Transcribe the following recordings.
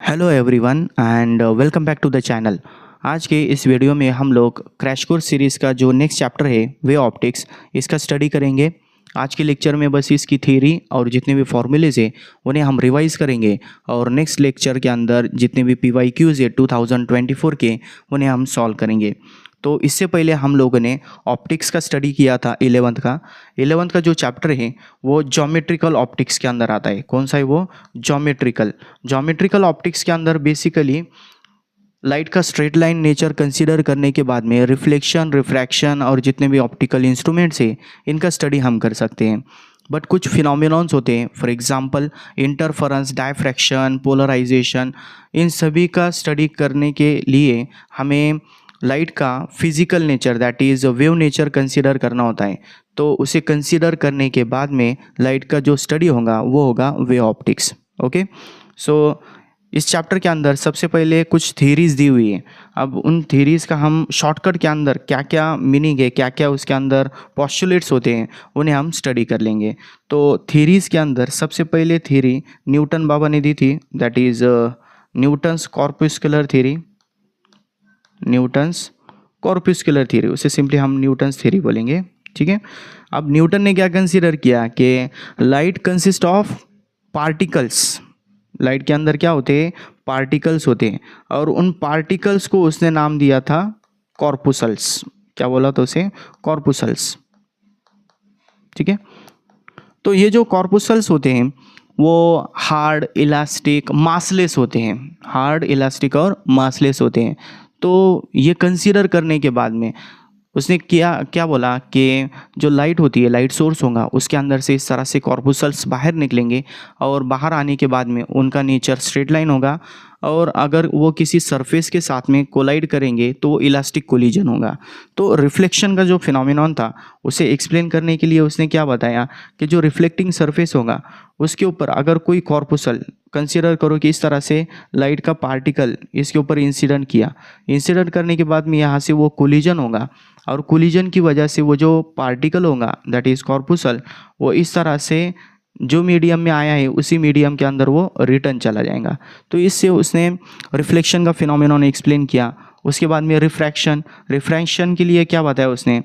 Hello everyone and welcome back to the channel. आज के इस वीडियो में हम लोग क्रैश कोर्स सीरीज़ का जो नेक्स्ट चैप्टर है वे ऑप्टिक्स इसका स्टडी करेंगे। आज के लेक्चर में बस इसकी थ्योरी और जितने भी फॉर्मूलेज है उन्हें हम रिवाइज करेंगे और नेक्स्ट लेक्चर के अंदर जितने भी PYQs है 2024 के उन्हें हम सॉल्व करेंगे। तो इससे पहले हम लोगों ने ऑप्टिक्स का स्टडी किया था 11th का जो चैप्टर है वो ज्योमेट्रिकल ऑप्टिक्स के अंदर आता है। कौन सा है वो? ज्योमेट्रिकल ऑप्टिक्स के अंदर बेसिकली लाइट का स्ट्रेट लाइन नेचर कंसीडर करने के बाद में रिफ्लेक्शन, रिफ्रैक्शन और जितने भी ऑप्टिकल इंस्ट्रूमेंट्स हैं इनका स्टडी हम कर सकते हैं। बट कुछ फिनोमिनॉन्स होते हैं, for example interference, diffraction, polarisation, इन सभी का स्टडी करने के लिए हमें लाइट का physical nature that is wave nature consider करना होता है। तो उसे कंसीडर करने के बाद में लाइट का जो स्टडी होगा वो होगा वेव ऑप्टिक्स। ओके, सो इस चैप्टर के अंदर सबसे पहले कुछ थ्योरीज दी हुई है। अब उन थ्योरीज का हम शॉर्टकट के अंदर क्या क्या मीनिंग है, क्या क्या उसके अंदर पॉस्टुलेट्स होते हैं उन्हें हम स्टडी कर लेंगे। तो थ्योरीज के अंदर सबसे पहले थ्योरी न्यूटन बाबा ने दी थी, that is Newton's corpuscular theory. Newton's corpuscular theory, उसे सिंपली हम न्यूटन्स थ्योरी बोलेंगे। ठीक है, अब न्यूटन ने क्या कंसीडर किया कि light consist of particles. Light के अंदर क्या होते हैं? पार्टिकल्स होते हैं, और उन पार्टिकल्स को उसने नाम दिया था कॉर्पुसल्स। क्या बोला था उसे? कॉर्पुसल्स। ठीक है, तो ये जो कॉर्पुसल्स होते हैं वो हार्ड, इलास्टिक, मासलेस होते हैं। हार्ड, इलास्टिक और मासलेस होते हैं। तो ये कंसीडर करने के बाद में उसने क्या क्या बोला कि जो लाइट होती है, लाइट सोर्स होगा, उसके अंदर से इस तरह से कॉर्पुसल्स बाहर निकलेंगे और बाहर आने के बाद में उनका नेचर स्ट्रेट लाइन होगा, और अगर वो किसी सरफेस के साथ में कोलाइड करेंगे तो वो इलास्टिक कोलिजन होगा। तो रिफ्लेक्शन का जो फिनोमेनॉन था उसे एक्सप्लेन करने के लिए उसने क्या बताया कि जो रिफ्लेक्टिंग सरफेस होगा उसके ऊपर अगर कोई कॉर्पुसल, कंसीडर करो कि इस तरह से लाइट का पार्टिकल इसके ऊपर इंसिडेंट किया, इंसिडेंट करने के बाद में यहाँ से वो कोलिजन होगा, और कोलिजन की वजह से वो जो पार्टिकल होगा दैट इज़ कॉर्पुसल, वो इस तरह से जो मीडियम में आया है उसी मीडियम के अंदर वो रिटर्न चला जाएगा। तो इससे उसने रिफ्लेक्शन का फिनोमेनॉन एक्सप्लेन किया। उसके बाद में रिफ्रैक्शन के लिए क्या बताया उसने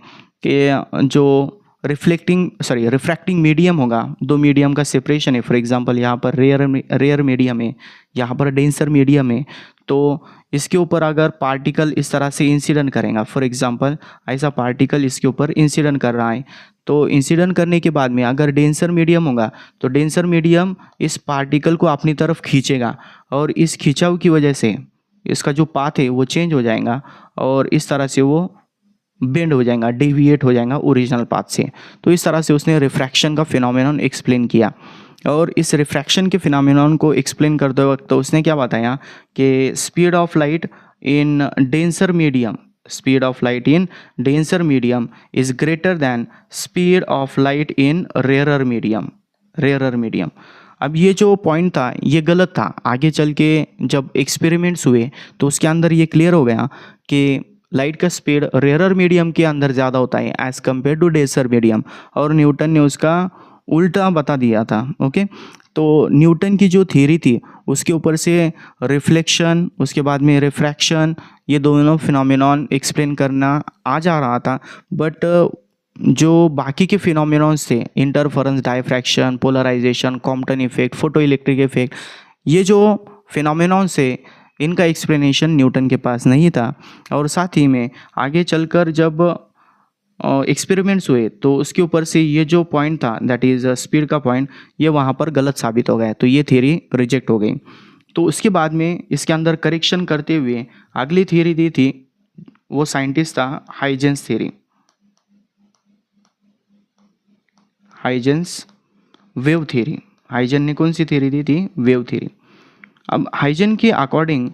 कि जो रिफ्रैक्टिंग मीडियम होगा, दो मीडियम का सेपरेशन है। फॉर एग्जांपल यहाँ पर रेयर मीडियम है, यहाँ पर डेंसर मीडियम है। तो इसके ऊपर अगर पार्टिकल इस तरह से इंसिडेंट करेगा, फॉर एग्जांपल ऐसा पार्टिकल इसके ऊपर इंसिडेंट कर रहा है, तो इंसिडेंट करने के बाद में अगर डेंसर मीडियम होगा तो डेंसर मीडियम इस पार्टिकल को अपनी तरफ खींचेगा, और इस खिंचाव की वजह से इसका जो पाथ है वो चेंज हो जाएगा, और इस तरह से वो बेंड हो जाएगा, डेविएट हो जाएगा ओरिजिनल पाथ से। तो इस तरह से उसने रिफ्रैक्शन का फिनोमेनॉन एक्सप्लेन किया। और इस रिफ्रैक्शन के फिनोमेनॉन को एक्सप्लेन करते वक्त तो उसने क्या बताया कि speed of light in denser medium is greater than speed of light in rarer medium. अब ये जो पॉइंट था ये गलत था। आगे चल के जब एक्सपेरिमेंट्स हुए तो उसके अंदर ये क्लियर हो गया कि लाइट का स्पीड रेयरर मीडियम के अंदर ज़्यादा होता है as compare to denser medium, और न्यूटन ने उसका उल्टा बता दिया था। ओके, तो न्यूटन की जो थ्योरी थी उसके ऊपर से रिफ्लेक्शन, उसके बाद में रिफ्रैक्शन, ये दोनों फिनोमेनॉन एक्सप्लेन करना आ जा रहा था। बट जो बाकी के फिनोमेनॉन्स थे, interference, diffraction, polarisation, Compton effect, photo electric effect, ये जो फिनोमेनॉन्स है इनका एक्सप्लेनेशन न्यूटन के पास नहीं था। और साथ ही में आगे चलकर जब एक्सपेरिमेंट्स हुए तो उसके ऊपर से ये जो पॉइंट था दैट इज़ स्पीड का पॉइंट, ये वहाँ पर गलत साबित हो गया, तो ये थ्योरी रिजेक्ट हो गई। तो उसके बाद में इसके अंदर करेक्शन करते हुए अगली थ्योरी दी थी, वो साइंटिस्ट था Huygens theory, Huygens wave theory. Huygens ने कौन सी थ्योरी दी थी? Wave theory. अब हाइजन के according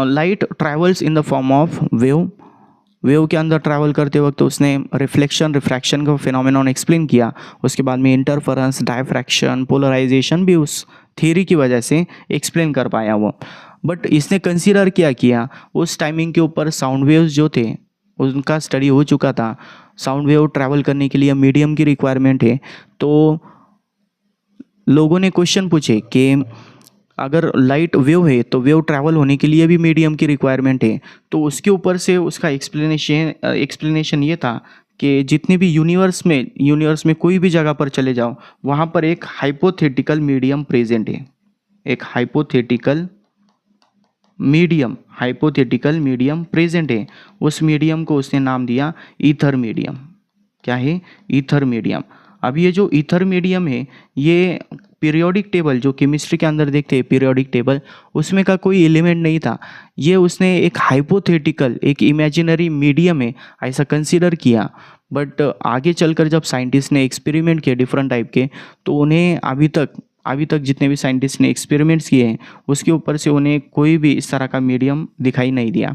light travels in the form of wave के अंदर ट्रैवल करते वक्त उसने रिफ्लेक्शन, रिफ्रैक्शन का फिनोमेनॉन एक्सप्लेन किया। उसके बाद में इंटरफेरेंस, डायफ्रैक्शन, पोलराइजेशन भी उस थ्योरी की वजह से एक्सप्लेन कर पाया वो। बट इसने कंसीडर क्या किया, उस टाइमिंग के ऊपर साउंड वेव्स जो थे उनका स्टडी हो चुका था। साउंड वेव ट्रैवल करने के लिए मीडियम की रिक्वायरमेंट है। तो लोगों ने क्वेश्चन पूछे कि अगर लाइट वेव है तो वेव ट्रैवल होने के लिए भी मीडियम की रिक्वायरमेंट है। तो उसके ऊपर से उसका एक्सप्लेनेशन ये था कि जितने भी यूनिवर्स में कोई भी जगह पर चले जाओ, वहाँ पर एक हाइपोथेटिकल मीडियम प्रेजेंट है। एक हाइपोथेटिकल मीडियम प्रेजेंट है। उस मीडियम को उसने नाम दिया ईथर मीडियम। क्या है? Ether medium. अब ये जो ईथर मीडियम है, ये पीरियोडिक टेबल जो केमिस्ट्री के अंदर देखते हैं पीरियोडिक टेबल, उसमें का कोई एलिमेंट नहीं था। ये उसने एक हाइपोथेटिकल, एक इमेजिनरी मीडियम है ऐसा कंसीडर किया। बट आगे चलकर जब साइंटिस्ट ने एक्सपेरिमेंट किए डिफरेंट टाइप के, तो उन्हें अभी तक जितने भी साइंटिस्ट ने एक्सपेरिमेंट्स किए हैं उसके ऊपर से उन्हें कोई भी इस तरह का मीडियम दिखाई नहीं दिया।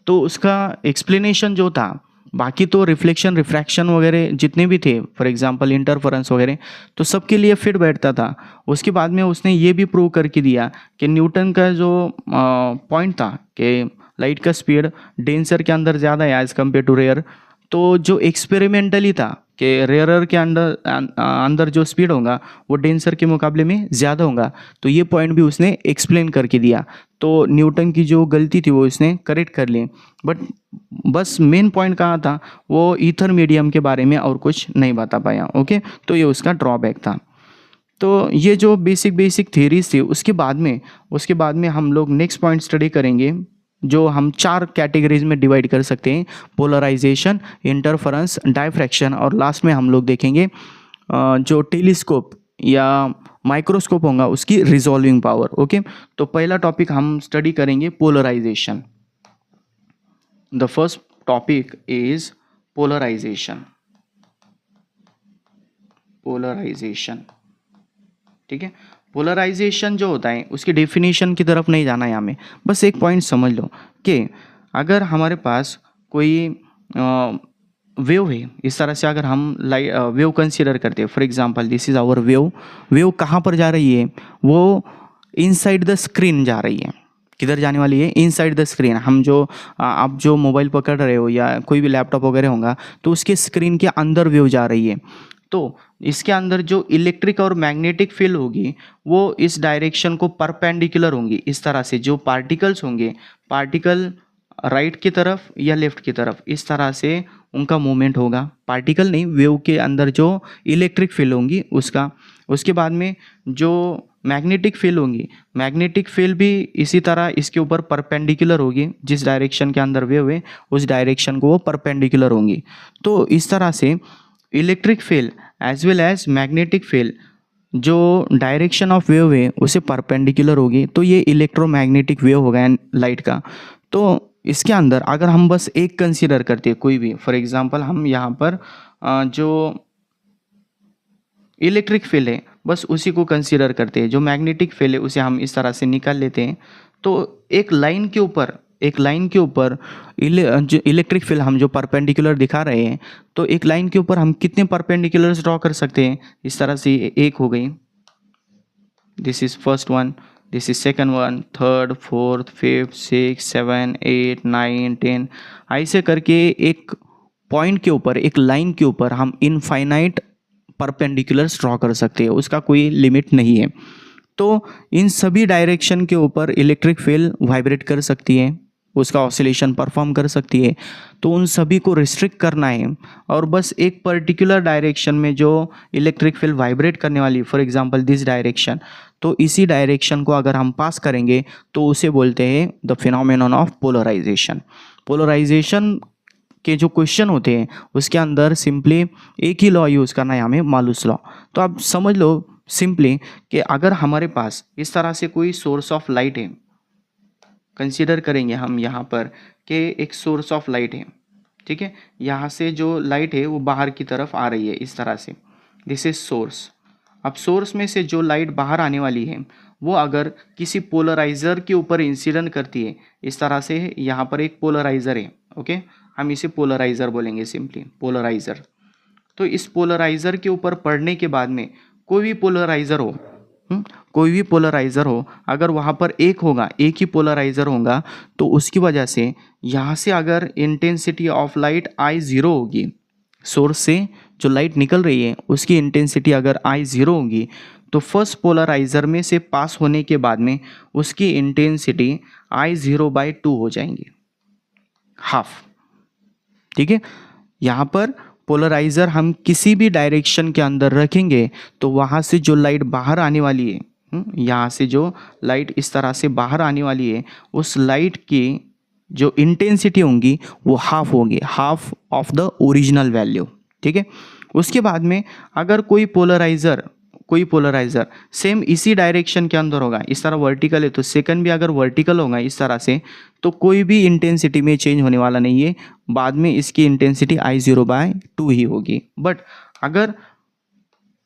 तो उसका एक्सप्लेनेशन जो था, बाकी तो रिफ्लेक्शन रिफ्रैक्शन वगैरह जितने भी थे, फॉर एग्जांपल इंटरफेरेंस वगैरह, तो सबके लिए फिट बैठता था। उसके बाद में उसने ये भी प्रूव करके दिया कि न्यूटन का जो पॉइंट था कि लाइट का स्पीड डेंसर के अंदर ज़्यादा है एज़ कम्पेयर टू रेयर, तो जो एक्सपेरिमेंटली था कि रेयरर के अंदर जो स्पीड होगा वो डेंसर के मुकाबले में ज़्यादा होगा, तो ये पॉइंट भी उसने एक्सप्लेन करके दिया। तो न्यूटन की जो गलती थी वो इसने करेक्ट कर ली। बट बस मेन पॉइंट कहाँ था, वो ईथर मीडियम के बारे में और कुछ नहीं बता पाया। ओके, तो ये उसका ड्रॉबैक था। तो ये जो बेसिक थ्योरीज थी, उसके बाद में हम लोग नेक्स्ट पॉइंट स्टडी करेंगे, जो हम 4 कैटेगरीज में डिवाइड कर सकते हैं: पोलराइजेशन, इंटरफेरेंस, डायफ्रैक्शन, और लास्ट में हम लोग देखेंगे जो टेलीस्कोप या माइक्रोस्कोप होगा उसकी रिजॉल्विंग पावर। ओके, तो पहला टॉपिक हम स्टडी करेंगे polarisation. The first topic is polarisation. ठीक है, पोलराइजेशन जो होता है उसकी डेफिनेशन की तरफ नहीं जाना है हमें, बस एक पॉइंट समझ लो कि अगर हमारे पास कोई वेव है, इस तरह से अगर हम वेव कंसीडर करते हैं, for example this is our wave कहाँ पर जा रही है? वो इनसाइड द स्क्रीन जा रही है। किधर जाने वाली है? Inside the screen. हम जो आप जो मोबाइल पकड़ रहे हो या कोई भी लैपटॉप वगैरह होगा, तो उसके स्क्रीन के अंदर वेव जा रही है। तो इसके अंदर जो इलेक्ट्रिक और मैग्नेटिक फील्ड होगी वो इस डायरेक्शन को परपेंडिकुलर होंगी। इस तरह से जो पार्टिकल्स होंगे, पार्टिकल राइट की तरफ या लेफ्ट की तरफ, इस तरह से उनका मूवमेंट होगा। पार्टिकल नहीं, वेव के अंदर जो इलेक्ट्रिक फील्ड होंगी उसका। उसके बाद में जो मैग्नेटिक फील्ड होंगी, मैग्नेटिक फील्ड भी इसी तरह इसके ऊपर परपेंडिकुलर होगी। जिस डायरेक्शन के अंदर वेव है उस डायरेक्शन को वो परपेंडिकुलर होंगी। तो इस तरह से electric field as well as magnetic field जो डायरेक्शन ऑफ वेव है उसे परपेंडिकुलर होगी। तो ये इलेक्ट्रोमैग्नेटिक वेव होगा लाइट का। तो इसके अंदर अगर हम बस एक कंसीडर करते हैं कोई भी, फॉर एग्जांपल हम यहाँ पर जो इलेक्ट्रिक फील्ड है बस उसी को कंसीडर करते हैं, जो मैग्नेटिक फील्ड है उसे हम इस तरह से निकाल लेते हैं। तो एक लाइन के ऊपर जो इलेक्ट्रिक फील्ड हम जो परपेंडिकुलर दिखा रहे हैं, तो एक लाइन के ऊपर हम कितने परपेंडिकुलर्स ड्रॉ कर सकते हैं? इस तरह से एक हो गई, this is first one, this is second one, third, fourth, fifth, 6, 7, 8, 9, 10, ऐसे करके एक पॉइंट के ऊपर, एक लाइन के ऊपर हम इनफाइनाइट परपेंडिकुलर्स ड्रॉ कर सकते हैं, उसका कोई लिमिट नहीं है। तो इन सभी डायरेक्शन के ऊपर इलेक्ट्रिक फील्ड वाइब्रेट कर सकती है, उसका ऑसिलेशन परफॉर्म कर सकती है। तो उन सभी को रिस्ट्रिक्ट करना है और बस एक पर्टिकुलर डायरेक्शन में जो इलेक्ट्रिक फील्ड वाइब्रेट करने वाली, फॉर एग्जांपल दिस डायरेक्शन, तो इसी डायरेक्शन को अगर हम पास करेंगे तो उसे बोलते हैं the phenomenon of polarisation. Polarisation के जो क्वेश्चन होते हैं उसके अंदर सिंपली एक ही लॉ यूज़ करना है हमें, मालूस लॉ। तो आप समझ लो सिंपली कि अगर हमारे पास इस तरह से कोई सोर्स ऑफ लाइट है, कंसीडर करेंगे हम यहाँ पर कि एक सोर्स ऑफ लाइट है, ठीक है, यहाँ से जो लाइट है वो बाहर की तरफ आ रही है इस तरह से, दिस इज सोर्स। अब सोर्स में से जो लाइट बाहर आने वाली है वो अगर किसी पोलराइज़र के ऊपर इंसिडेंट करती है, इस तरह से यहाँ पर एक पोलराइज़र है, ओके, हम इसे पोलराइज़र बोलेंगे सिंपली, पोलराइज़र। तो इस पोलराइज़र के ऊपर पड़ने के बाद में कोई भी पोलराइज़र हो, अगर वहाँ पर एक ही पोलराइज़र होगा, तो उसकी वजह से यहाँ से अगर इंटेंसिटी ऑफ लाइट I0 होगी, सोर्स से जो लाइट निकल रही है उसकी इंटेंसिटी अगर I0 होगी, तो फर्स्ट पोलराइजर में से पास होने के बाद में उसकी इंटेंसिटी I0/2 हो जाएंगी, हाफ। ठीक है, यहाँ पर पोलराइजर हम किसी भी डायरेक्शन के अंदर रखेंगे तो वहाँ से जो लाइट बाहर आने वाली है, यहाँ से जो लाइट इस तरह से बाहर आने वाली है, उस लाइट की जो इंटेंसिटी होंगी वो हाफ होगी, half of the original value. ठीक है, उसके बाद में अगर कोई पोलराइजर सेम इसी डायरेक्शन के अंदर होगा, इस तरह वर्टिकल है तो सेकंड भी अगर वर्टिकल होगा इस तरह से, तो कोई भी इंटेंसिटी में चेंज होने वाला नहीं है, बाद में इसकी इंटेंसिटी I0/2 ही होगी। बट अगर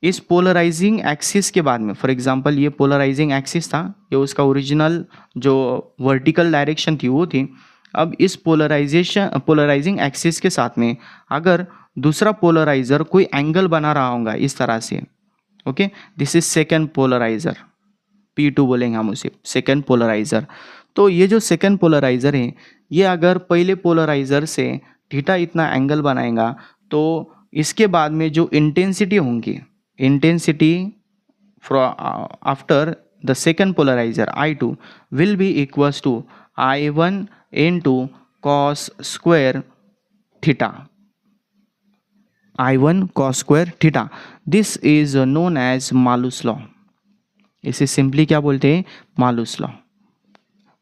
इस पोलराइजिंग एक्सिस के बाद में, फॉर एग्जांपल ये पोलराइजिंग एक्सिस था, ये उसका ओरिजिनल जो वर्टिकल डायरेक्शन थी वो थी। अब इस पोलराइजिंग एक्सिस के साथ में अगर दूसरा पोलराइजर कोई एंगल बना रहा होगा इस तरह से, okay, this is second polariser, P2 बोलेंगे हम उसे, सेकेंड पोलराइजर। तो ये जो सेकेंड पोलराइजर है, ये अगर पहले पोलराइजर से थीटा इतना एंगल बनाएगा तो इसके बाद में जो इंटेंसिटी होंगी, intensity after the second polariser I2 will be equals to I1 into cos square theta, I1 cos square theta. This is known as Malus law. इसे सिंपली क्या बोलते हैं, Malus law.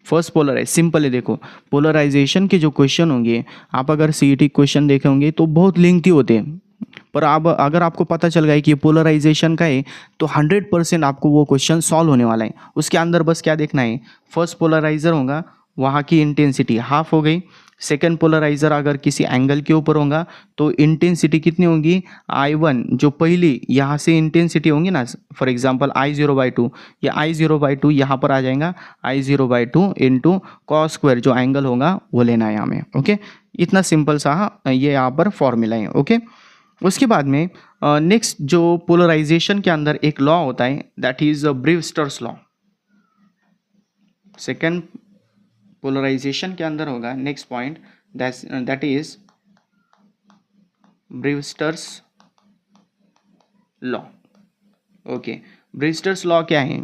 First polarise simple है, देखो polarisation के जो question होंगे, आप अगर CET क्वेश्चन देखे होंगे तो बहुत लेंथी होते हैं, पर अब अगर आपको पता चल गया कि पोलराइजेशन का है तो 100% आपको वो क्वेश्चन सॉल्व होने वाला है। उसके अंदर बस क्या देखना है, फर्स्ट पोलराइजर होगा, वहाँ की इंटेंसिटी हाफ हो गई। सेकेंड पोलराइजर अगर किसी एंगल के ऊपर होगा तो इंटेंसिटी कितनी होगी, I1 जो पहली यहाँ से इंटेंसिटी होंगी ना, फॉर एग्जांपल I0/2, या I0/2 यहाँ पर आ जाएगा, I0/2 इंटू कॉस स्क्वायर जो एंगल होगा वो लेना है हमें। ओके, इतना सिंपल सा ये यहाँ पर फॉर्मूला है। ओके, उसके बाद में नेक्स्ट जो पोलराइजेशन के अंदर एक लॉ होता है, that is Brewster's law. Second polarisation के अंदर होगा next point, that is Brewster's law. Okay, Brewster's law क्या है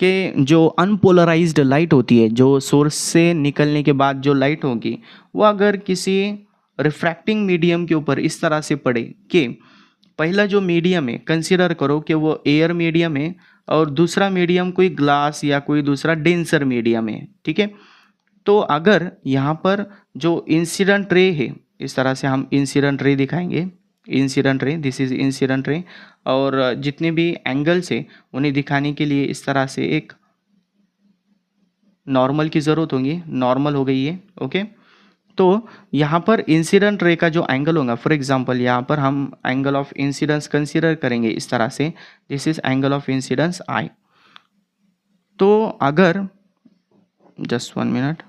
कि जो अनपोलराइज्ड लाइट होती है, जो सोर्स से निकलने के बाद जो लाइट होगी, वो अगर किसी रिफ्रैक्टिंग मीडियम के ऊपर इस तरह से पड़े कि पहला जो मीडियम है, कंसीडर करो कि वो एयर मीडियम है और दूसरा मीडियम कोई ग्लास या कोई दूसरा डेंसर मीडियम है। ठीक है, तो अगर यहाँ पर जो इंसिडेंट रे है, इस तरह से हम इंसिडेंट रे दिखाएंगे, incident ray, this is incident ray, और जितने भी एंगल्स है उन्हें दिखाने के लिए इस तरह से एक नॉर्मल की ज़रूरत होगी, नॉर्मल हो गई है। ओके, तो यहाँ पर इंसिडेंट रे का जो एंगल होगा, फॉर एग्जांपल यहाँ पर हम एंगल ऑफ इंसिडेंस कंसीडर करेंगे इस तरह से, this is angle of incidence I। तो अगर जस्ट 1 मिनट,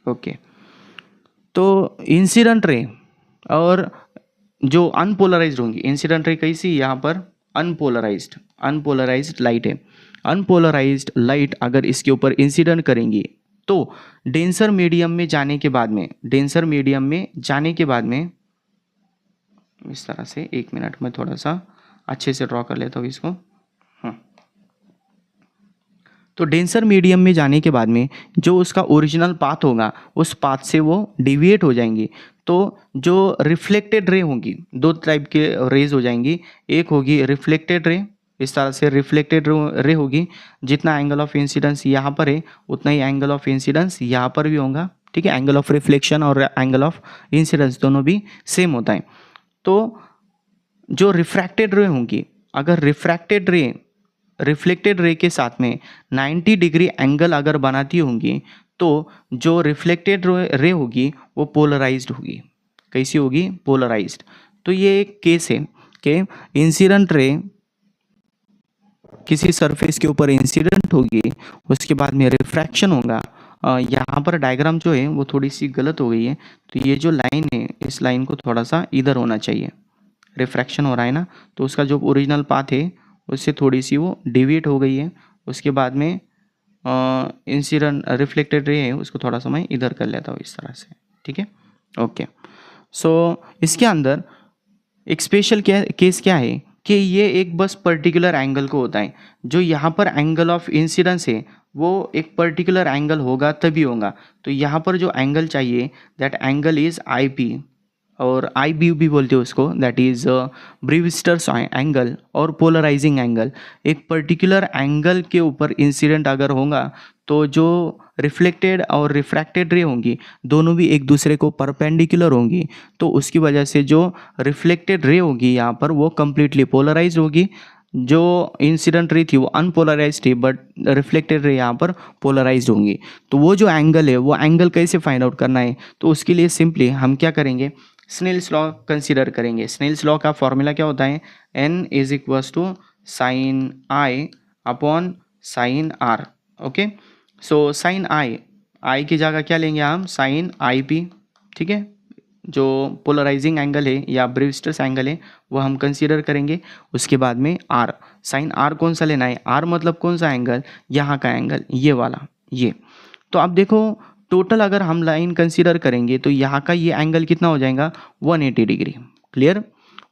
ओके, तो इंसिडेंट रे और जो अनपोलराइज्ड होंगी, इंसिडेंट रे कैसी, यहाँ पर अनपोलराइज्ड लाइट है। अनपोलराइज्ड लाइट अगर इसके ऊपर इंसिडेंट करेंगी तो डेंसर मीडियम में जाने के बाद में, डेंसर मीडियम में जाने के बाद में इस तरह से, 1 मिनट में थोड़ा सा अच्छे से ड्रॉ कर लेता हूँ इसको। तो डेंसर मीडियम में जाने के बाद में जो उसका ओरिजिनल पाथ होगा, उस पाथ से वो डिविएट हो जाएंगी। तो जो रिफ्लेक्टेड रे होंगी, दो टाइप के रेज हो जाएंगी, एक होगी रिफ्लेक्टेड रे, इस तरह से रिफ्लेक्टेड रे होगी, जितना एंगल ऑफ इंसिडेंस यहाँ पर है उतना ही एंगल ऑफ इंसिडेंस यहाँ पर भी होगा। ठीक है, एंगल ऑफ रिफ्लेक्शन और एंगल ऑफ इंसिडेंस दोनों भी सेम होता है। तो जो रिफ्रैक्टेड रे होंगी, अगर रिफ्लेक्टेड रे के साथ में 90 डिग्री एंगल अगर बनाती होंगी तो जो रिफ्लेक्टेड रे होगी वो पोलराइज्ड होगी। कैसी होगी, पोलराइज्ड। तो ये एक केस है कि इंसिडेंट रे किसी सरफेस के ऊपर इंसिडेंट होगी, उसके बाद में रिफ्रैक्शन होगा। यहाँ पर डायग्राम जो है वो थोड़ी सी गलत हो गई है, तो ये जो लाइन है इस लाइन को थोड़ा सा इधर होना चाहिए, रिफ्रैक्शन हो रहा है ना, तो उसका जो ओरिजिनल पाथ है उससे थोड़ी सी वो डिविएट हो गई है। उसके बाद में इंसिडेंट रिफ्लेक्टेड रे है उसको थोड़ा सा मैं इधर कर लेता हूँ इस तरह से। ठीक है, ओके। सो इसके अंदर एक स्पेशल केस क्या है कि ये एक बस पर्टिकुलर एंगल को होता है, जो यहाँ पर एंगल ऑफ इंसिडेंस है वो एक पर्टिकुलर एंगल होगा तभी होगा। तो यहाँ पर जो एंगल चाहिए that angle is I P, और आई बी भी बोलते हैं उसको, दैट इज ब्रीविस्टर्स एंगल और पोलराइजिंग एंगल। एक पर्टिकुलर एंगल के ऊपर इंसिडेंट अगर होगा तो जो रिफ्लेक्टेड और रिफ्रैक्टेड रे होंगी दोनों भी एक दूसरे को परपेंडिकुलर होंगी, तो उसकी वजह से जो रिफ्लेक्टेड रे होगी यहाँ पर वो कम्प्लीटली पोलराइज होगी, जो इंसिडेंट रे थी वो अनपोलराइज थी, बट रिफ्लेक्टेड रे यहाँ पर पोलराइज होंगी। तो वो जो एंगल है वो एंगल कैसे फाइंड आउट करना है, तो उसके लिए सिंपली हम क्या करेंगे, स्नेल्स लॉ कंसीडर करेंगे। स्नेल्स लॉ का फॉर्मूला क्या होता है, n is equals to sine i upon sine r. Okay, so sine i की जगह क्या लेंगे हम, साइन आई पी, ठीक है। जो पोलराइजिंग एंगल है या ब्रीविस्टर्स एंगल है वो हम कंसीडर करेंगे। उसके बाद में आर, साइन आर कौन सा लेना है, आर मतलब कौन सा एंगल, यहाँ का एंगल, ये वाला, ये। तो अब देखो टोटल अगर हम लाइन कंसीडर करेंगे तो यहाँ का ये एंगल कितना हो जाएगा, 180 डिग्री। क्लियर,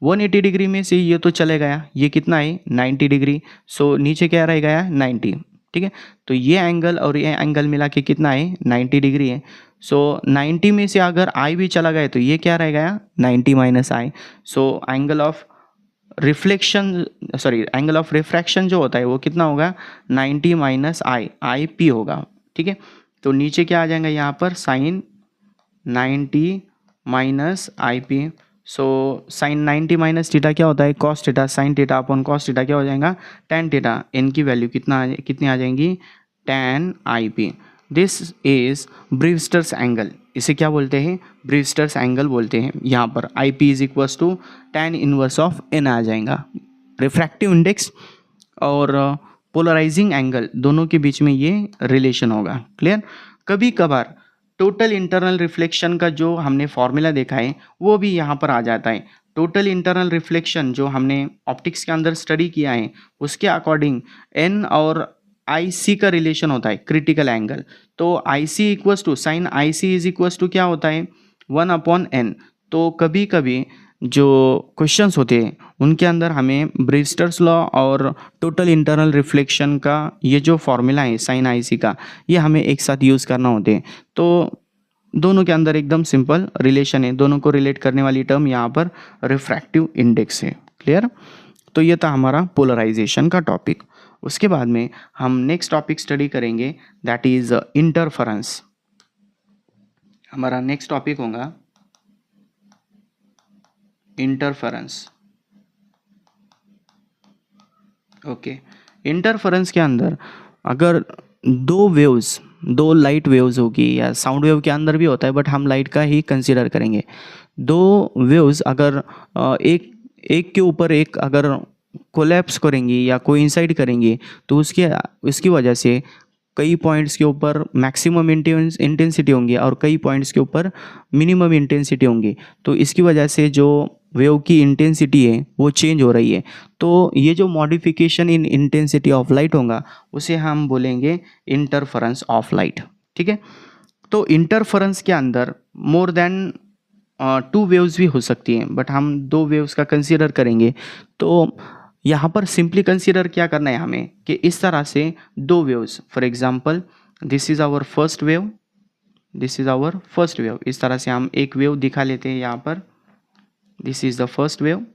180 डिग्री में से ये तो चले गया, ये कितना है 90 डिग्री। सो नीचे क्या रह गया 90, ठीक है। तो ये एंगल और ये एंगल मिला के कितना है 90 डिग्री है। सो 90 में से अगर आई भी चला गया तो ये क्या रह गया 90 minus I. So angle of reflection sorry angle of refraction जो होता है वो कितना होगा 90 माइनस आई पी होगा, ठीक है। तो नीचे क्या आ जाएगा यहाँ पर sine 90 minus I P. So sine 90 minus theta क्या होता है cos theta, sine theta upon cos theta क्या हो जाएगा टेन थीटा। इनकी की वैल्यू कितनी आ जाएंगी tan i p. This is Brewster's angle, इसे क्या बोलते हैं ब्रीविस्टर्स एंगल बोलते हैं। यहाँ पर i p is equals to tan inverse of n आ जाएगा। रिफ्रैक्टिव इंडेक्स और पोलराइजिंग एंगल दोनों के बीच में ये रिलेशन होगा। क्लियर, कभी कभार टोटल इंटरनल रिफ्लेक्शन का जो हमने फॉर्मूला देखा है वो भी यहाँ पर आ जाता है। टोटल इंटरनल रिफ्लेक्शन जो हमने ऑप्टिक्स के अंदर स्टडी किया है उसके अकॉर्डिंग एन और आई सी का रिलेशन होता है क्रिटिकल एंगल। तो i c equals to sine i c is equals to क्या होता है 1/n। तो कभी कभी जो क्वेश्चंस होते हैं उनके अंदर हमें ब्रीविस्टर्स लॉ और टोटल इंटरनल रिफ्लेक्शन का ये जो फॉर्मूला है साइन आई सी का, ये हमें एक साथ यूज़ करना होते हैं। तो दोनों के अंदर एकदम सिंपल रिलेशन है, दोनों को रिलेट करने वाली टर्म यहाँ पर रिफ्रैक्टिव इंडेक्स है। क्लियर, तो ये था हमारा पोलराइजेशन का टॉपिक। उसके बाद में हम नेक्स्ट टॉपिक स्टडी करेंगे दैट इज इंटरफेरेंस। हमारा नेक्स्ट टॉपिक होगा इंटरफेरेंस। ओके, इंटरफेरेंस के अंदर अगर दो लाइट वेव्स होगी या साउंड वेव के अंदर भी होता है बट हम लाइट का ही कंसीडर करेंगे। दो वेव्स अगर एक के ऊपर एक अगर कोलैप्स करेंगी या कोइंसाइड करेंगी तो उसकी वजह से कई पॉइंट्स के ऊपर मैक्सिमम इंटेंसिटी होंगी और कई पॉइंट्स के ऊपर मिनिमम इंटेंसिटी होंगी। तो इसकी वजह से जो वेव की इंटेंसिटी है वो चेंज हो रही है। तो ये जो modification in intensity of light होगा उसे हम बोलेंगे इंटरफेरेंस ऑफ लाइट, ठीक है। तो इंटरफेरेंस के अंदर मोर देन टू वेव्स भी हो सकती हैं बट हम दो वेव्स का कंसीडर करेंगे। तो यहाँ पर सिंपली कंसीडर क्या करना है हमें कि इस तरह से दो waves, for example this is our first wave, this is our first wave, इस तरह से हम एक वेव दिखा लेते हैं यहाँ पर, this is the first wave.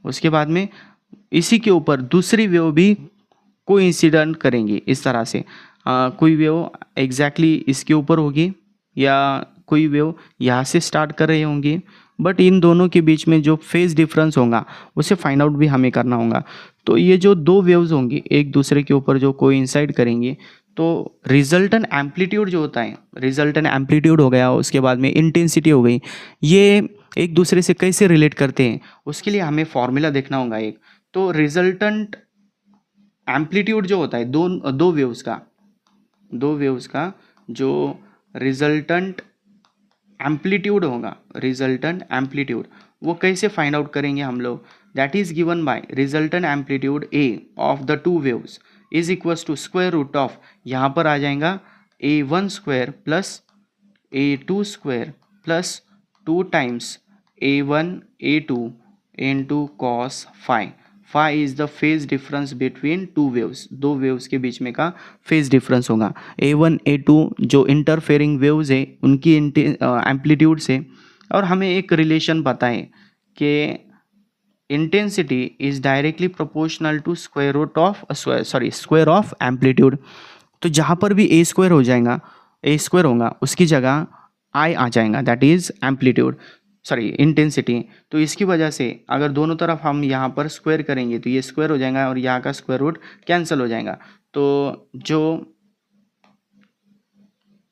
उसके बाद में इसी के ऊपर दूसरी वेव भी कोइंसिडेंट करेंगी इस तरह से। कोई वेव एग्जैक्टली इसके ऊपर होगी या कोई वेव यहाँ से स्टार्ट कर रही होंगी, बट इन दोनों के बीच में जो फेज डिफरेंस होगा उसे फाइंड आउट भी हमें करना होगा। तो ये जो दो वेव्स होंगी एक दूसरे के ऊपर जो कोइंसाइड करेंगे तो रिजल्टेंट एम्पलीट्यूड जो होता है, रिजल्टेंट एम्पलीट्यूड हो गया, उसके बाद में इंटेंसिटी हो गई, ये एक दूसरे से कैसे रिलेट करते हैं उसके लिए हमें फॉर्मूला देखना होगा एक। तो रिजल्टेंट एम्पलीट्यूड जो होता है दो वेव्स का जो रिजल्टेंट एम्पलीट्यूड होगा, रिजल्टेंट एम्पलीट्यूड वो कैसे फाइंड आउट करेंगे हम लोग, that is given by resultant amplitude A of the two waves is equals to square root of, यहाँ पर आ जाएगा a1 square plus a2 square plus 2 times A1 A2 into cos phi. phi is the phase difference between two waves, दो waves के बीच में का phase difference होगा। A1 A2 जो इंटरफेयरिंग वेव्स है उनकी एम्पलीट्यूड से, और हमें एक रिलेशन पता है कि intensity is directly proportional to square of amplitude. तो जहाँ पर भी ए स्क्वायर हो जाएगा, ए स्क्वायर होगा उसकी जगह आई आ जाएगा, that is amplitude, sorry intensity. तो इसकी वजह से अगर दोनों तरफ हम यहाँ पर स्क्वायर करेंगे तो ये स्क्वायर हो जाएगा और यहाँ का स्क्वायर रूट कैंसिल हो जाएगा। तो जो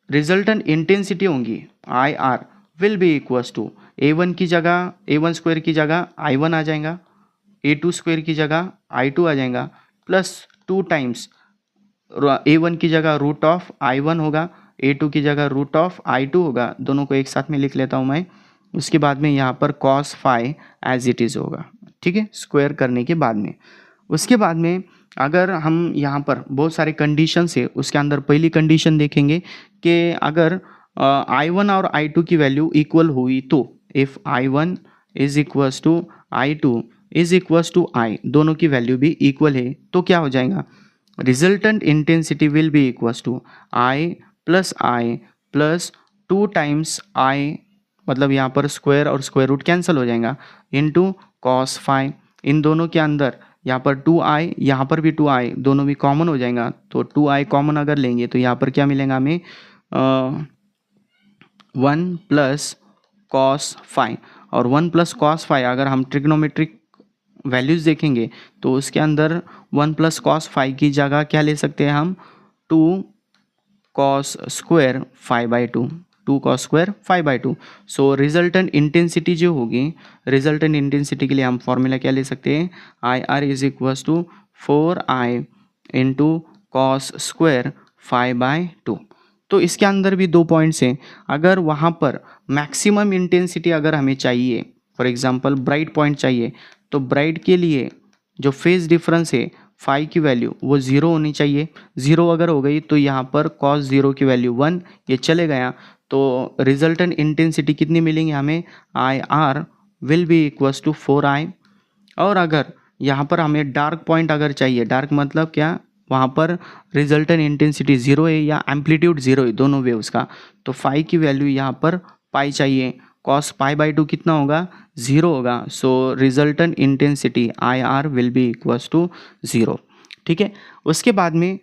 रिजल्टेंट इंटेंसिटी होंगी I are will be equals to A1 की जगह A1 स्क्वायर की जगह I1 आ जाएगा, A2 स्क्वायर की जगह I2 आ जाएगा, प्लस 2 टाइम्स A1 की जगह रूट ऑफ I1 होगा, A2 की जगह रूट ऑफ I2 होगा, दोनों को एक साथ में लिख लेता हूँ मैं। उसके बाद में यहाँ पर cos phi as it is होगा, ठीक है, स्क्वायर करने के बाद में। उसके बाद में अगर हम यहाँ पर बहुत सारे कंडीशन है, उसके अंदर पहली कंडीशन देखेंगे कि अगर I1 और I2 की वैल्यू इक्वल हुई तो, if I1 is equals to I2 is equals to I, दोनों की वैल्यू भी इक्वल है, तो क्या हो जाएगा, resultant intensity will be equals to I plus 2 times I, मतलब यहाँ पर स्क्वायर और स्क्वायर रूट कैंसिल हो जाएगा, इनटू cos phi। इन दोनों के अंदर यहाँ पर 2i, यहाँ पर भी 2i, दोनों भी कॉमन हो जाएगा, तो 2i कॉमन अगर लेंगे तो यहाँ पर क्या मिलेगा हमें, 1 प्लस cos phi। और 1 प्लस cos phi अगर हम ट्रिग्नोमेट्रिक वैल्यूज़ देखेंगे तो उसके अंदर 1 प्लस cos phi की जगह क्या ले सकते हैं हम, 2 cos square phi by 2, 2 cos square phi by 2। So resultant intensity जो होगी, रिजल्टेंट इंटेंसिटी के लिए हम फॉर्मूला क्या ले सकते हैं, I R is equals to 4i into cos square phi by 2। तो इसके अंदर भी दो पॉइंट्स हैं, अगर वहाँ पर मैक्सिमम इंटेंसिटी अगर हमें चाहिए, फॉर एग्जांपल ब्राइट पॉइंट चाहिए, तो ब्राइट के लिए जो फेज डिफरेंस है फाई की वैल्यू वो 0 होनी चाहिए। 0 अगर हो गई तो यहाँ पर cos 0 की वैल्यू 1, ये चले गया, तो रिजल्टेंट इंटेंसिटी कितनी मिलेंगी हमें, I are will be equals to 4i। और अगर यहाँ पर हमें डार्क पॉइंट अगर चाहिए, डार्क मतलब क्या, वहाँ पर रिजल्टेंट इंटेंसिटी 0 है या एम्पलीट्यूड 0 है दोनों वेव्स का, तो फाई की वैल्यू यहाँ पर पाई चाहिए, cos पाई बाई 2 कितना होगा, 0 होगा। So resultant intensity i are will be equals to 0, ठीक है। उसके बाद में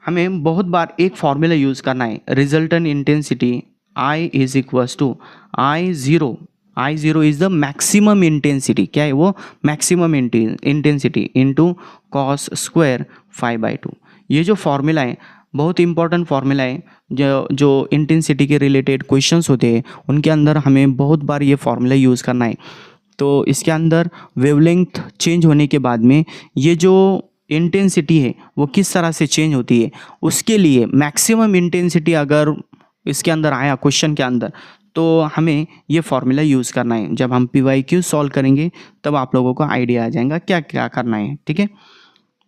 हमें बहुत बार एक फॉर्मूला यूज़ करना है, resultant intensity I is equals to I zero is the maximum intensity, क्या है वो, maximum intensity into cos square phi by 2। ये जो फॉर्मूला है बहुत इंपॉर्टेंट फार्मूला है, जो इंटेंसिटी के रिलेटेड क्वेश्चंस होते हैं उनके अंदर हमें बहुत बार ये फार्मूला यूज़ करना है। तो इसके अंदर वेवलेंथ चेंज होने के बाद में ये जो इंटेंसिटी है वो किस तरह से चेंज होती है, उसके लिए मैक्सिमम इंटेंसिटी अगर इसके अंदर आया क्वेश्चन के अंदर, तो हमें ये फार्मूला यूज़ करना है। जब हम PYQ सॉल्व करेंगे तब आप लोगों को आइडिया आ जाएगा क्या क्या करना है, ठीक है।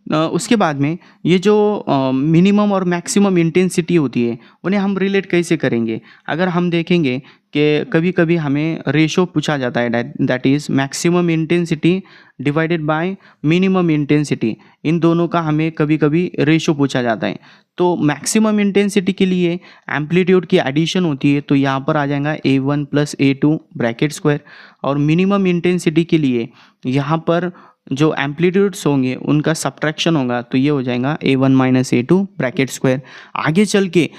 उसके बाद में ये जो मिनिमम और मैक्सिमम इंटेंसिटी होती है उन्हें हम रिलेट कैसे करेंगे, अगर हम देखेंगे कि कभी कभी हमें रेशो पूछा जाता है, that is maximum intensity divided by minimum intensity, इन दोनों का हमें कभी कभी रेशो पूछा जाता है। तो मैक्सिमम इंटेंसिटी के लिए एम्पलीट्यूड की एडिशन होती है, तो यहाँ पर आ जाएगा A1 plus A2 bracket square, और मिनिमम इंटेंसिटी के लिए यहाँ पर जो एम्पलीट्यूड्स होंगे उनका सब्ट्रैक्शन होगा, तो ये हो जाएगा A1 minus A2 bracket square. आगे चल के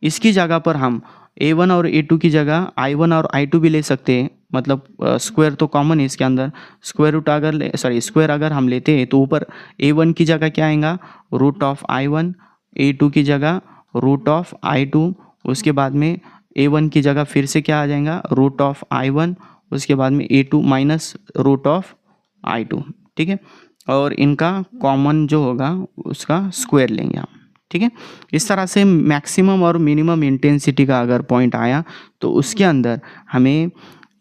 इसकी जगह पर हम A1 और A2 की जगह I1 और I2 भी ले सकते हैं, मतलब स्क्वायर तो कॉमन है इसके अंदर, स्क्वायर रूट अगर स्क्वायर अगर हम लेते हैं तो ऊपर A1 की जगह क्या आएगा, रूट ऑफ I1, A2 की जगह रूट ऑफ I2, उसके बाद में A1 की जगह फिर से क्या आ जाएगा, रूट ऑफ I1, उसके बाद में A2 minus root of I2, ठीक है। और इनका कॉमन जो होगा उसका स्क्वायर लेंगे हम, ठीक है। इस तरह से मैक्सिमम और मिनिमम इंटेंसिटी का अगर पॉइंट आया तो उसके अंदर हमें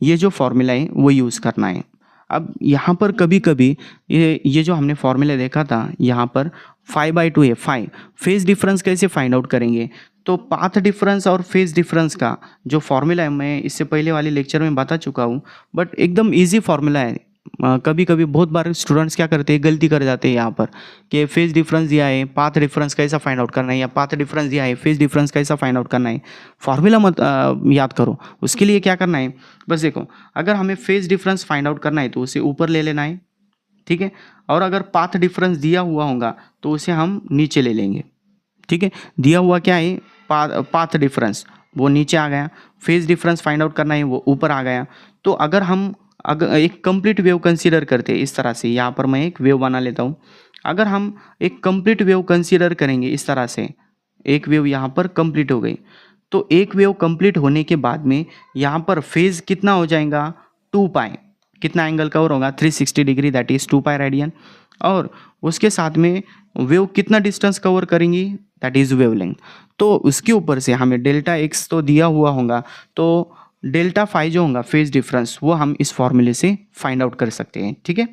ये जो फॉर्मूला है वो यूज़ करना है। अब यहाँ पर कभी कभी ये जो हमने फॉर्मूला देखा था यहाँ पर phi बाई 2 है, phi फेज डिफरेंस कैसे फाइंड आउट करेंगे, तो पाथ डिफरेंस और फेज डिफरेंस का जो फॉर्मूला है मैं इससे पहले वाले लेक्चर में बता चुका हूँ, बट एकदम इजी फॉर्मूला है। कभी कभी बहुत बार स्टूडेंट्स क्या करते हैं, गलती कर जाते हैं यहाँ पर कि फेज डिफरेंस दिया है, पाथ डिफरेंस कैसा फाइंड आउट करना है, या पाथ डिफरेंस दिया है, फेज डिफरेंस कैसा फाइंड आउट करना है। फॉर्मूला मत याद करो, उसके लिए क्या करना है, बस देखो, अगर हमें फेज डिफरेंस फाइंड आउट करना है तो उसे ऊपर ले लेना है, ठीक है। और अगर पाथ डिफरेंस दिया हुआ होगा तो उसे हम नीचे ले लेंगे, ठीक है। दिया हुआ क्या है, पाथ डिफरेंस, वो नीचे आ गया। फेज डिफरेंस फाइंड आउट करना है, वो ऊपर आ गया। तो अगर एक कंप्लीट वेव कंसीडर करते हैं इस तरह से, यहाँ पर मैं एक वेव बना लेता हूँ। अगर हम एक कंप्लीट वेव कंसीडर करेंगे इस तरह से, एक वेव यहाँ पर कंप्लीट हो गई, तो एक वेव कंप्लीट होने के बाद में यहाँ पर फेज कितना हो जाएगा, 2 पाई, कितना एंगल कवर होगा, 360 degree, that is 2 pi radian. और उसके साथ में वेव कितना डिस्टेंस कवर करेंगी, दैट इज वेवलेंथ। तो उसके ऊपर से हमें डेल्टा एक्स तो दिया हुआ होगा, तो डेल्टा फाई जो होगा फेज डिफरेंस, वो हम इस फॉर्मूले से फाइंड आउट कर सकते हैं, ठीक है।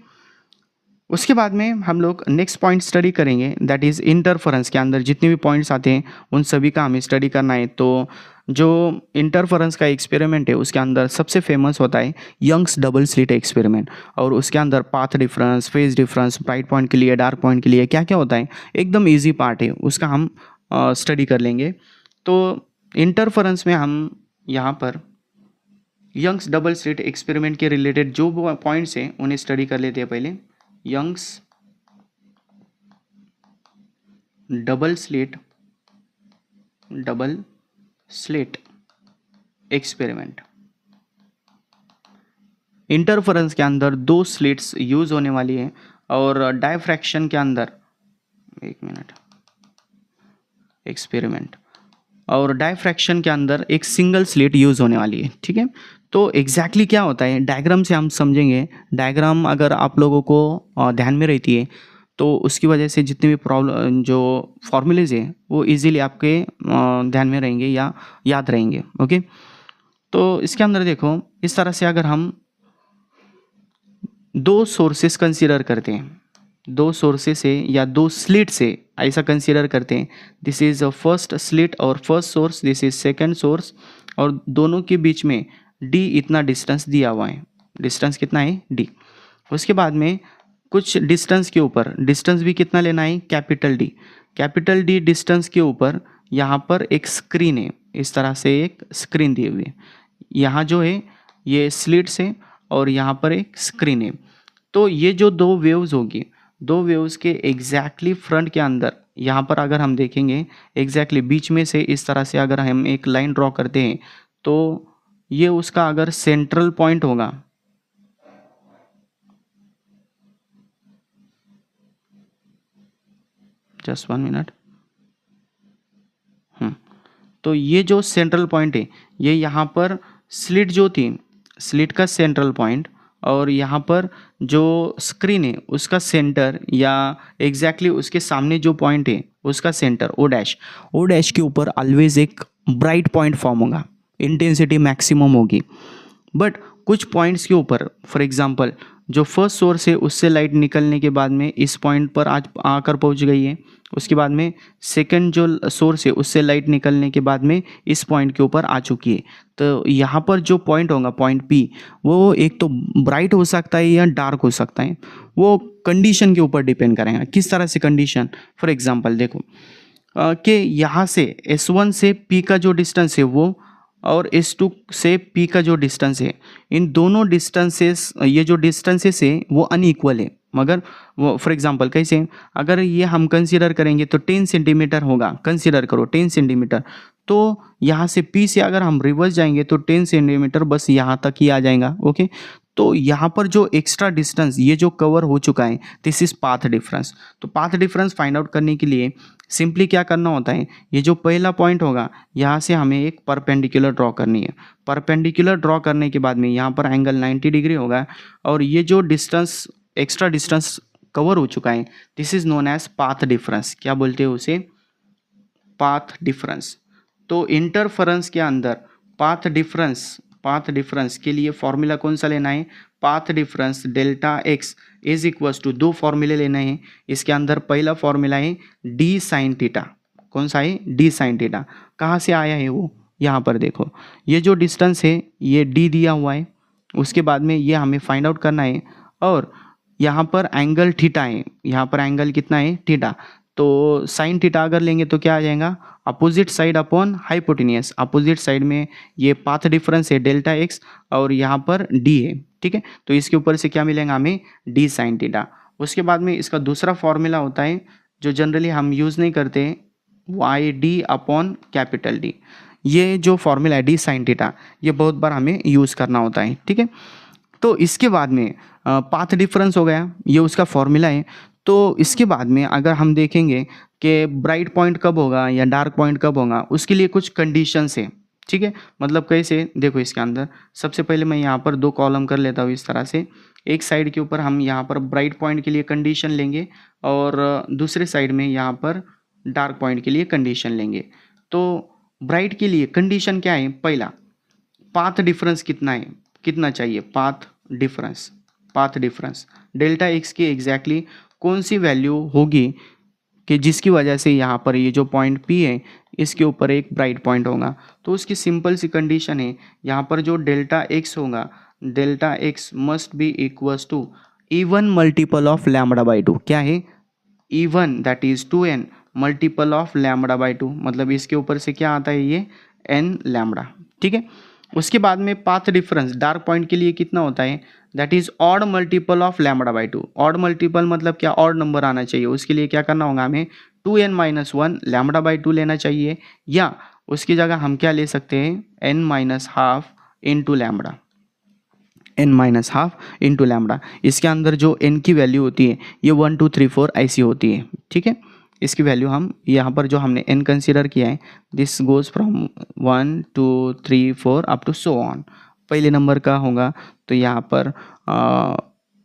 उसके बाद में हम लोग नेक्स्ट पॉइंट स्टडी करेंगे, दैट इज़ इंटरफेरेंस के अंदर जितने भी पॉइंट्स आते हैं उन सभी का हमें स्टडी करना है। तो जो इंटरफेरेंस का एक्सपेरिमेंट है उसके अंदर सबसे फेमस होता है यंग्स डबल स्लिट एक्सपेरिमेंट, और उसके अंदर path difference, phase difference, bright point के लिए, डार्क पॉइंट के लिए क्या क्या होता है, एकदम ईजी पार्ट है, उसका हम स्टडी कर लेंगे। तो इंटरफेरेंस में हम यहाँ पर यंग्स डबल स्लिट एक्सपेरिमेंट के रिलेटेड जो पॉइंट्स हैं उन्हें स्टडी कर लेते हैं पहले। Young's double slit experiment. Interference के अंदर 2 स्लिट्स यूज होने वाली है, और डायफ्रैक्शन के अंदर, एक मिनट, एक्सपेरिमेंट, और डायफ्रैक्शन के अंदर एक सिंगल स्लिट यूज होने वाली है, ठीक है। तो एग्जैक्टली क्या होता है, डायग्राम से हम समझेंगे। डायग्राम अगर आप लोगों को ध्यान में रहती है तो उसकी वजह से जितने भी प्रॉब्लम जो फॉर्मूलेज हैं वो इजीली आपके ध्यान में रहेंगे या याद रहेंगे, ओके। तो इसके अंदर देखो, इस तरह से अगर हम 2 सोर्सेस कंसीडर करते हैं, 2 सोर्सेस से या 2 स्लिट से ऐसा कंसीडर करते हैं, this is a first slit और first source, this is second source, और दोनों के बीच में d इतना डिस्टेंस दिया हुआ है, डिस्टेंस कितना है, d। उसके बाद में कुछ डिस्टेंस के ऊपर, डिस्टेंस भी कितना लेना है, कैपिटल D डिस्टेंस के ऊपर यहाँ पर एक स्क्रीन है, इस तरह से एक स्क्रीन दी हुई है। यहाँ जो है ये स्लिट्स है और यहाँ पर एक स्क्रीन है। तो ये जो 2 वेव्स होगी, 2 वेव्स के एग्जैक्टली फ्रंट के अंदर यहाँ पर अगर हम देखेंगे, एग्जैक्टली बीच में से इस तरह से अगर हम एक लाइन ड्रॉ करते हैं तो ये उसका अगर सेंट्रल पॉइंट होगा, जस्ट 1 मिनट, तो ये जो सेंट्रल पॉइंट है, ये यहाँ पर स्लिट जो थी, स्लिट का सेंट्रल पॉइंट, और यहाँ पर जो स्क्रीन है उसका सेंटर, या एग्जैक्टली उसके सामने जो पॉइंट है उसका सेंटर, ओ डैश के ऊपर ऑलवेज एक ब्राइट पॉइंट फॉर्म होगा, इंटेंसिटी मैक्सिमम होगी। बट कुछ पॉइंट्स के ऊपर, फॉर एग्जांपल जो फर्स्ट सोर्स है उससे लाइट निकलने के बाद में इस पॉइंट पर आज आकर पहुंच गई है, उसके बाद में सेकंड जो सोर्स है उससे लाइट निकलने के बाद में इस पॉइंट के ऊपर आ चुकी है। तो यहाँ पर जो पॉइंट होगा, पॉइंट P, वो एक तो ब्राइट हो सकता है या डार्क हो सकता है, वो कंडीशन के ऊपर डिपेंड करेगा। किस तरह से कंडीशन, फॉर एग्जाम्पल देखो कि यहाँ से S1 से P का जो डिस्टेंस है वो, और S2 से P का जो डिस्टेंस है, इन दोनों डिस्टेंसेस, ये जो डिस्टेंसेस है वो अनइक्वल है। मगर वो फॉर एग्जांपल कैसे, अगर ये हम कंसीडर करेंगे तो 10 सेंटीमीटर होगा, कंसीडर करो 10 सेंटीमीटर, तो यहाँ से P से अगर हम रिवर्स जाएंगे तो 10 सेंटीमीटर बस यहाँ तक ही आ जाएगा, ओके। तो यहाँ पर जो एक्स्ट्रा डिस्टेंस ये जो कवर हो चुका है, दिस इज पाथ डिफरेंस। तो पाथ डिफरेंस फाइंड आउट करने के लिए सिंपली क्या करना होता है, ये जो पहला पॉइंट होगा यहाँ से हमें एक परपेंडिकुलर ड्रॉ करनी है। परपेंडिकुलर ड्रॉ करने के बाद में यहाँ पर एंगल 90 डिग्री होगा, और ये जो डिस्टेंस, एक्स्ट्रा डिस्टेंस कवर हो चुका है, this is known as path difference. क्या बोलते हैं उसे, पाथ डिफरेंस। तो इंटरफेरेंस के अंदर पाथ डिफरेंस के लिए फॉर्मूला कौन सा लेना है, path difference delta X is equals to, 2 फॉर्मूले लेना है। इसके अंदर पहला फॉर्मूला है d sin थीटा, कौन सा है, डी साइन थीटा। कहाँ से आया है वो, यहाँ पर देखो, ये जो डिस्टेंस है ये डी दिया हुआ है, उसके बाद में ये हमें फाइंड आउट करना है, और यहाँ पर एंगल थीटा है, यहाँ पर एंगल कितना है, थीटा। तो साइन थीटा अगर लेंगे तो क्या आ जाएगा, opposite side upon hypotenuse, opposite side में ये पाथ डिफरेंस है डेल्टा एक्स और यहाँ पर डी है, ठीक है। तो इसके ऊपर से क्या मिलेगा हमें, डी साइन थीटा। उसके बाद में इसका दूसरा फॉर्मूला होता है जो जनरली हम यूज़ नहीं करते, Y D upon capital D. ये जो फॉर्मूला है डी साइन थीटा, ये बहुत बार हमें यूज़ करना होता है, ठीक है। तो इसके बाद में पाथ डिफरेंस हो गया, ये उसका फॉर्मूला है। तो इसके बाद में अगर हम देखेंगे कि ब्राइट पॉइंट कब होगा या डार्क पॉइंट कब होगा, उसके लिए कुछ कंडीशंस है, ठीक है। मतलब कैसे, देखो इसके अंदर सबसे पहले मैं यहाँ पर 2 कॉलम कर लेता हूँ इस तरह से। एक साइड के ऊपर हम यहाँ पर ब्राइट पॉइंट के लिए कंडीशन लेंगे और दूसरे साइड में यहाँ पर डार्क पॉइंट के लिए कंडीशन लेंगे। तो ब्राइट के लिए कंडीशन क्या है, पहला पाथ डिफरेंस कितना है, कितना चाहिए, पाथ डिफरेंस डेल्टा एक्स की एग्जैक्टली कौन सी वैल्यू होगी कि जिसकी वजह से यहाँ पर ये जो पॉइंट पी है इसके ऊपर एक ब्राइट पॉइंट होगा। तो उसकी सिंपल सी कंडीशन है, यहाँ पर जो डेल्टा एक्स होगा, delta X must be equals to even multiple of lambda by 2। क्या है, even, that is 2n multiple of lambda by 2, मतलब इसके ऊपर से क्या आता है, ये n लैम्बडा, ठीक है। उसके बाद में पाथ डिफरेंस डार्क पॉइंट के लिए कितना होता है, that is odd multiple of lambda by 2। Odd multiple मतलब क्या, ऑड नंबर आना चाहिए, उसके लिए क्या करना होगा, हमें 2n माइनस 1 लैम्बडा बाई 2 लेना चाहिए, या उसकी जगह हम क्या ले सकते हैं, n minus half into lambda, n minus half into lambda. इसके अंदर जो n की वैल्यू होती है ये 1 2 3 4 ऐसी होती है, ठीक है। इसकी वैल्यू हम यहाँ पर जो हमने n कंसीडर किया है, this goes from 1 2 3 4 up to so on. पहले नंबर का होगा तो यहाँ पर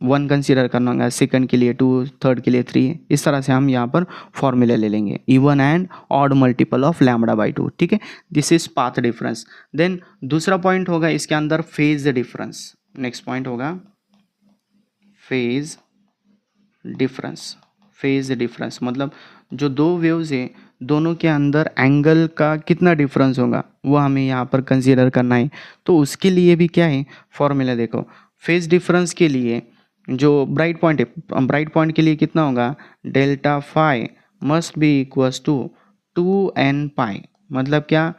1 कंसीडर करना होगा, सेकंड के लिए 2, थर्ड के लिए 3, इस तरह से हम यहाँ पर फॉर्मूला ले लेंगे, even and odd multiple of lambda by 2, ठीक है। This is path difference. Then दूसरा पॉइंट होगा इसके अंदर फेज डिफरेंस। नेक्स्ट पॉइंट होगा फेज डिफरेंस। फेज डिफरेंस मतलब जो दो वेव्स है दोनों के अंदर एंगल का कितना डिफरेंस होगा वो हमें यहाँ पर कंसीडर करना है। तो उसके लिए भी क्या है फॉर्मूला, देखो फेज डिफरेंस के लिए जो ब्राइट पॉइंट है, ब्राइट पॉइंट के लिए कितना होगा, delta phi must be equals to 2n pi, मतलब क्या,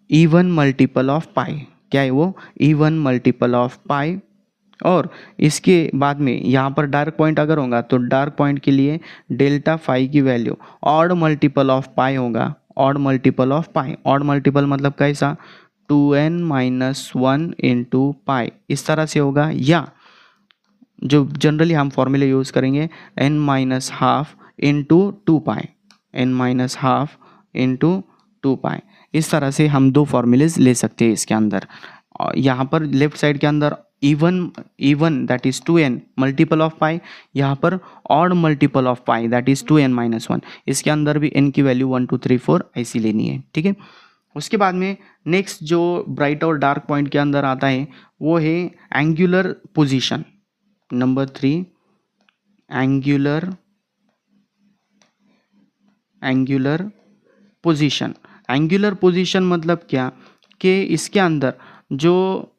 इवन मल्टीपल ऑफ पाई। क्या है वो, इवन मल्टीपल ऑफ पाई। और इसके बाद में यहाँ पर डार्क पॉइंट अगर होगा तो डार्क पॉइंट के लिए डेल्टा फाई की वैल्यू ऑड मल्टीपल ऑफ पाई होगा, odd multiple of pi. Odd multiple मतलब कैसा, 2n माइनस 1 इंटू पाई, इस तरह से होगा, या जो जनरली हम फॉर्मूले यूज़ करेंगे n माइनस हाफ इंटू 2 पाई, n माइनस हाफ इंटू 2 पाई। इस तरह से हम 2 फॉर्मूलेज ले सकते हैं इसके अंदर। यहाँ पर लेफ्ट साइड के अंदर even that is 2n multiple of pi, यहाँ पर odd multiple of pi that is 2n minus 1। इसके अंदर भी n की वैल्यू 1 2 3 4 ऐसी लेनी है, ठीक है। उसके बाद में नेक्स्ट जो ब्राइट और डार्क पॉइंट के अंदर आता है वो है angular position. Number 3 angular position. Angular position मतलब क्या कि इसके अंदर जो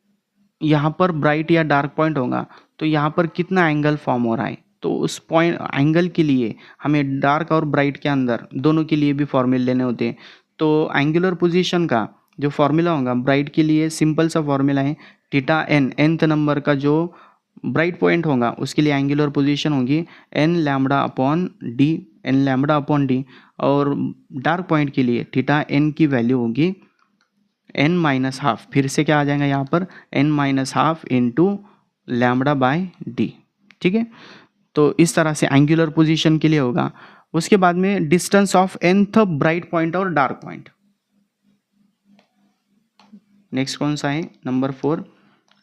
यहाँ पर ब्राइट या डार्क पॉइंट होगा तो यहाँ पर कितना एंगल फॉर्म हो रहा है, तो उस पॉइंट एंगल के लिए हमें डार्क और ब्राइट के अंदर दोनों के लिए भी फॉर्मूले लेने होते हैं। तो एंगुलर पोजीशन का जो फॉर्मूला होगा ब्राइट के लिए सिंपल सा फॉर्मूला है, थीटा n, nth नंबर का जो ब्राइट पॉइंट होगा उसके लिए एंगुलर पोजीशन होगी n lambda upon D, n lambda upon D. और डार्क पॉइंट के लिए थीटा n की वैल्यू होगी n माइनस हाफ, फिर से क्या आ जाएगा यहाँ पर n minus half into lambda by D, ठीक है। तो इस तरह से एंगुलर पोजीशन के लिए होगा। उसके बाद में distance of nth bright point और डार्क पॉइंट। नेक्स्ट कौन सा है, number 4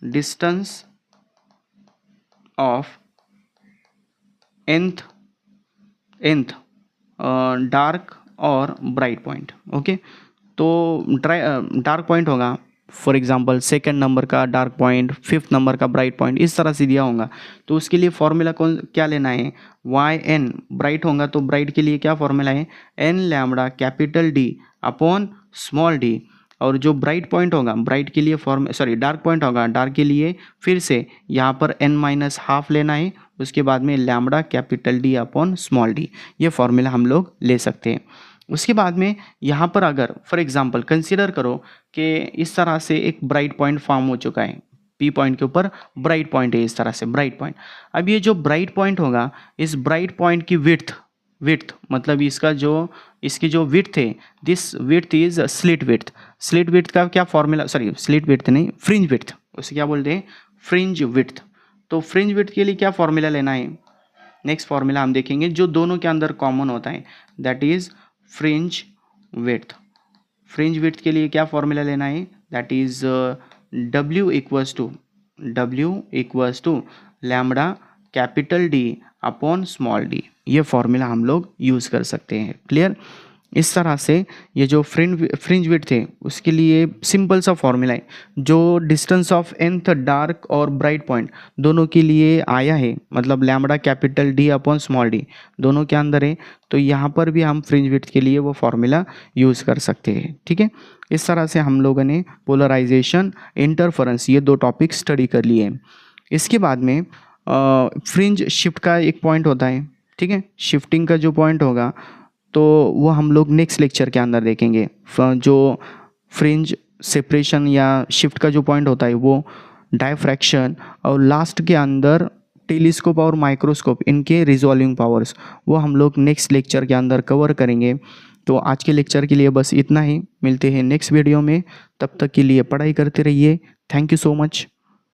distance of nth dark और ब्राइट पॉइंट। ओके, तो डार्क पॉइंट होगा फॉर एग्जांपल सेकंड नंबर का डार्क पॉइंट, फिफ्थ नंबर का ब्राइट पॉइंट, इस तरह से दिया होगा। तो उसके लिए फॉर्मूला क्या लेना है, वाई एन, ब्राइट होगा तो ब्राइट के लिए क्या फॉर्मूला है, N lambda capital D upon small D. और जो ब्राइट पॉइंट होगा, ब्राइट के लिए डार्क पॉइंट होगा, डार्क के लिए फिर से यहाँ पर n माइनस हाफ लेना है, उसके बाद में lambda capital D upon small D, ये फॉर्मूला हम लोग ले सकते हैं। उसके बाद में यहाँ पर अगर फॉर एग्जांपल कंसीडर करो कि इस तरह से एक ब्राइट पॉइंट फॉर्म हो चुका है, पी पॉइंट के ऊपर ब्राइट पॉइंट है, इस तरह से ब्राइट पॉइंट। अब ये जो ब्राइट पॉइंट होगा, इस ब्राइट पॉइंट की विड्थ मतलब इसकी जो विड्थ है, this width is slit width. Slit width का क्या फॉर्मूला, स्लिट विड्थ नहीं, फ्रिंज विड्थ, उसे क्या बोलते हैं, फ्रिंज विड्थ। तो फ्रिंज विड्थ के लिए क्या फॉर्मूला लेना है, नेक्स्ट फॉर्मूला हम देखेंगे जो दोनों के अंदर कॉमन होता है, that is fringe width. Fringe width के लिए क्या फॉर्मूला लेना है, that is W equals to lambda capital D upon small d, ये फॉर्मूला हम लोग यूज़ कर सकते हैं। क्लियर, इस तरह से ये जो फ्रिंज विड्थ है उसके लिए सिंपल सा फॉर्मूला है, जो डिस्टेंस ऑफ nth डार्क और ब्राइट पॉइंट दोनों के लिए आया है, मतलब lambda capital D upon small d दोनों के अंदर है, तो यहाँ पर भी हम फ्रिंज विड्थ के लिए वो फॉर्मूला यूज़ कर सकते हैं। ठीक है, इस तरह से हम लोगों ने पोलराइजेशन, इंटरफेरेंस, ये दो टॉपिक स्टडी कर लिए। इसके बाद में फ्रिंज शिफ्ट का एक पॉइंट होता है, ठीक है, शिफ्टिंग का जो पॉइंट होगा तो वो हम लोग नेक्स्ट लेक्चर के अंदर देखेंगे। जो फ्रिंज सेपरेशन या शिफ्ट का जो पॉइंट होता है वो डायफ्रैक्शन, और लास्ट के अंदर टेलीस्कोप और माइक्रोस्कोप, इनके रिजॉल्विंग पावर्स, वो हम लोग नेक्स्ट लेक्चर के अंदर कवर करेंगे। तो आज के लेक्चर के लिए बस इतना ही, मिलते हैं नेक्स्ट वीडियो में, तब तक के लिए पढ़ाई करते रहिए। Thank you so much.